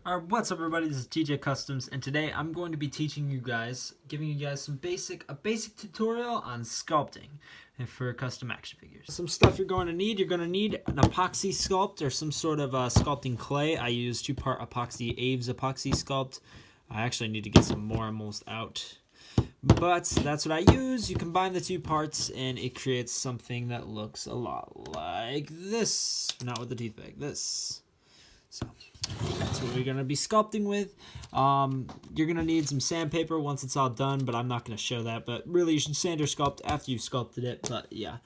Alright, what's up everybody, this is TJ Customs, and today I'm going to be teaching you guys, giving you guys a basic tutorial on sculpting and for custom action figures. Some stuff you're going to need an epoxy sculpt or some sort of sculpting clay. I use 2-part epoxy, Aves epoxy sculpt. I actually need to get some more, I'm almost out. But that's what I use. You combine the 2 parts and it creates something that looks a lot like this. Not with the toothpick, this. So that's what we're going to be sculpting with. You're going to need some sandpaper once it's all done, but I'm not going to show that. But really, you should sand or sculpt after you've sculpted it. But yeah.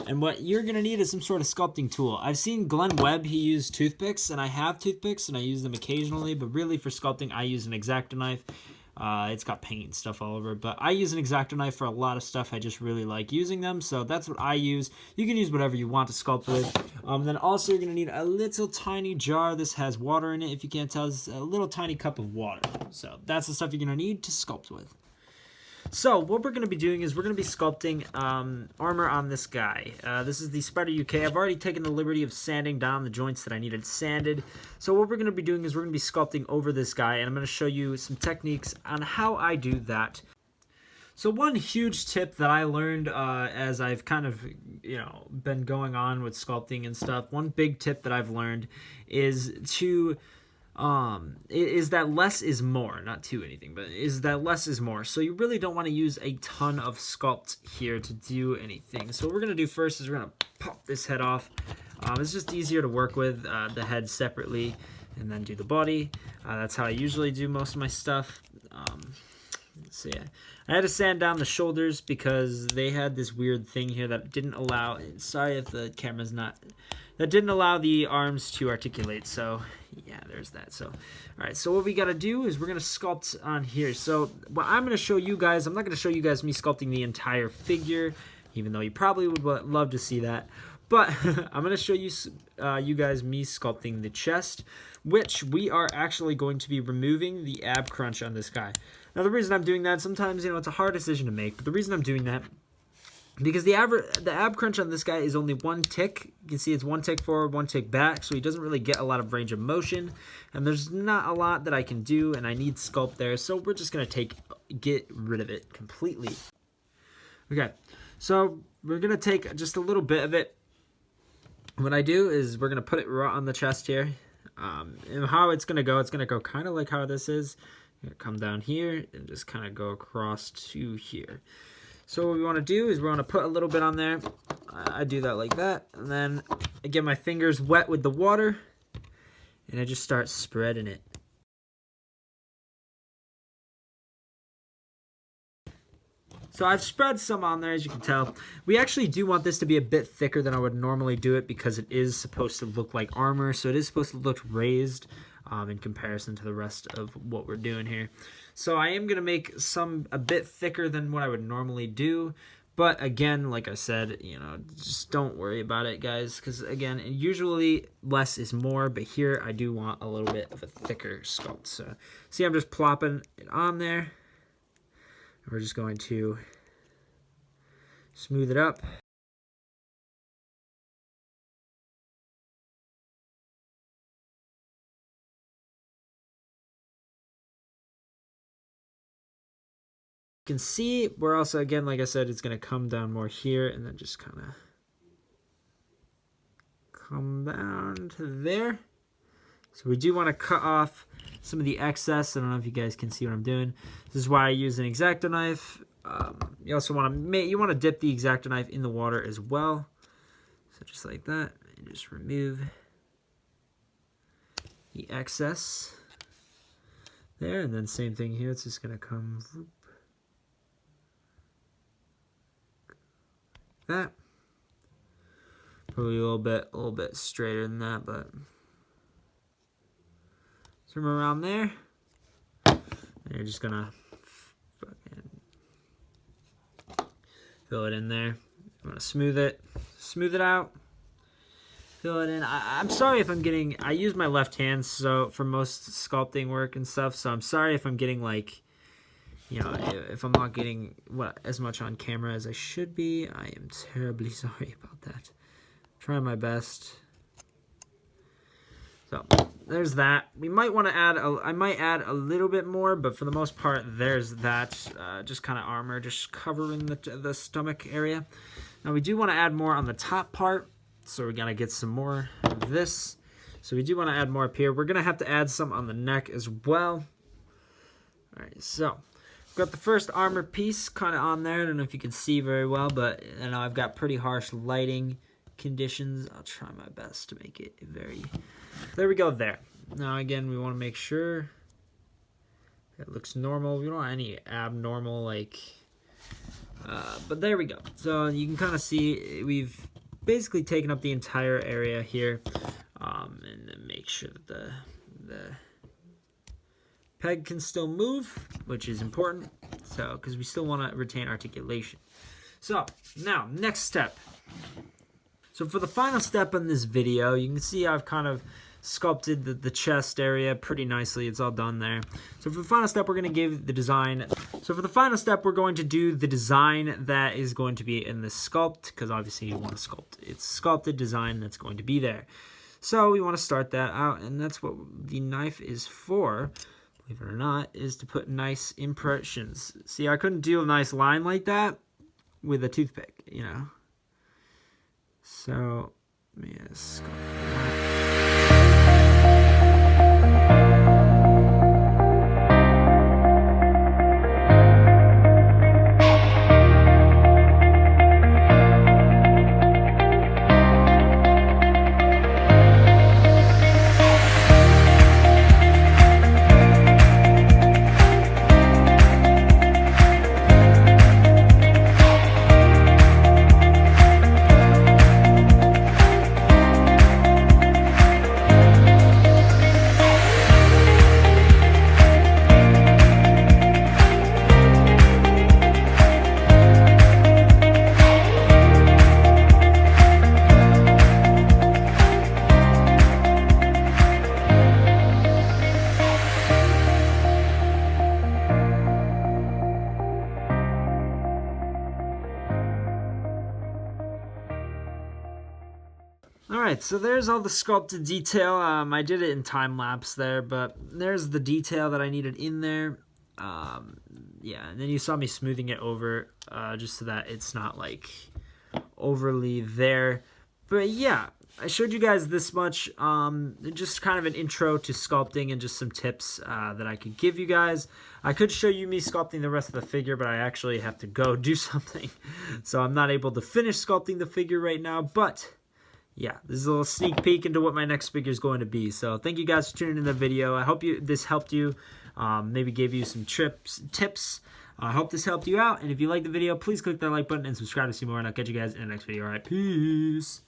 And what you're going to need is some sort of sculpting tool. I've seen Glenn Webb, he used toothpicks, and I have toothpicks, and I use them occasionally. But really, for sculpting, I use an X-Acto knife. It's got paint and stuff all over it, but I use an X-Acto knife for a lot of stuff. I just really like using them, so that's what I use. You can use whatever you want to sculpt with. Then also you're going to need a little tiny jar. This has water in it. If you can't tell, it's a little tiny cup of water. So that's the stuff you're going to need to sculpt with. So what we're going to be doing is we're going to be sculpting armor on this guy. This is the Spider UK. I've already taken the liberty of sanding down the joints that I needed sanded. So what we're going to be doing is we're going to be sculpting over this guy, and I'm going to show you some techniques on how I do that. So one huge tip that I learned as I've kind of, been going on with sculpting and stuff, one big tip that I've learned is to is that less is more, not to anything, but is that less is more. So you really don't want to use a ton of sculpt here to do anything. So what we're going to do first is we're going to pop this head off. It's just easier to work with the head separately and then do the body. That's how I usually do most of my stuff. So yeah, I had to sand down the shoulders because they had this weird thing here that didn't allow, sorry if the camera's not, that didn't allow the arms to articulate. So yeah, there's that. So, all right, so what we got to do is we're going to sculpt on here. So what I'm going to show you guys, I'm not going to show you guys me sculpting the entire figure, even though you probably would love to see that. But I'm going to show you you guys me sculpting the chest, which we are actually going to be removing the ab crunch on this guy. Now, the reason I'm doing that, sometimes, it's a hard decision to make, but the reason I'm doing that, because the ab crunch on this guy is only 1 tick. You can see it's 1 tick forward, 1 tick back, so he doesn't really get a lot of range of motion, and there's not a lot that I can do, and I need sculpt there, so we're just going to get rid of it completely. Okay, so we're going to take just a little bit of it. What I do is we're going to put it right on the chest here, and how it's going to go kind of like how this is. Come down here and just kind of go across to here. So what we want to do is we want to put a little bit on there. I do that like that, and then I get my fingers wet with the water, and I just start spreading it. So I've spread some on there, as you can tell. We actually do want this to be a bit thicker than I would normally do it because it is supposed to look like armor, so it is supposed to look raised in comparison to the rest of what we're doing here. So I am going to make some a bit thicker than what I would normally do. But again, like I said, just don't worry about it, guys, because again, usually less is more, but here I do want a little bit of a thicker sculpt. So see, I'm just plopping it on there. We're just going to smooth it up. You can see we're also, again, like I said, it's going to come down more here and then just kind of come down to there. So we do want to cut off some of the excess. I don't know if you guys can see what I'm doing. This is why I use an X-Acto knife. You also want to dip the X-Acto knife in the water as well. So just like that, and just remove the excess there, and then same thing here. It's just going to come that. Probably a little bit straighter than that, but from around there, and you're just gonna fill it in there. I'm gonna smooth it out, fill it in. I'm sorry if I'm getting, I use my left hand so for most sculpting work and stuff, so I'm sorry if I'm getting like, if I'm not getting as much on camera as I should be. I am terribly sorry about that. I'm trying my best. So there's that. We might want to add, I might add a little bit more, but for the most part, there's that. Just kind of armor, just covering the stomach area. Now we do want to add more on the top part, so we're going to get some more of this. So we do want to add more up here. We're going to have to add some on the neck as well. All right, so we've got the first armor piece kind of on there. I don't know if you can see very well, but I know I've got pretty harsh lighting conditions. I'll try my best to make it very... There we go there. Now again, we want to make sure it looks normal. We don't want any abnormal, like... but there we go. So you can kind of see we've basically taken up the entire area here. And then make sure that the peg can still move, which is important. So, because we still want to retain articulation. So, now, next step. So for the final step in this video, you can see I've kind of sculpted the chest area pretty nicely. It's all done there. So for the final step, we're going to give the design. So for the final step, we're going to do the design that is going to be in the sculpt, because obviously you want to sculpt. It's sculpted design that's going to be there. So we want to start that out, and that's what the knife is for, believe it or not, is to put nice impressions. See, I couldn't do a nice line like that with a toothpick, you know. So, let me just sculpt that. Alright, so there's all the sculpted detail. I did it in time-lapse there, but there's the detail that I needed in there. Yeah, and then you saw me smoothing it over just so that it's not, like, overly there. But yeah, I showed you guys this much. Just kind of an intro to sculpting and just some tips that I could give you guys. I could show you me sculpting the rest of the figure, but I actually have to go do something. So I'm not able to finish sculpting the figure right now, but... yeah, this is a little sneak peek into what my next figure is going to be. So thank you guys for tuning in the video. I hope this helped you, maybe gave you some tips. I hope this helped you out. And if you liked the video, please click that like button and subscribe to see more. And I'll catch you guys in the next video. All right, peace.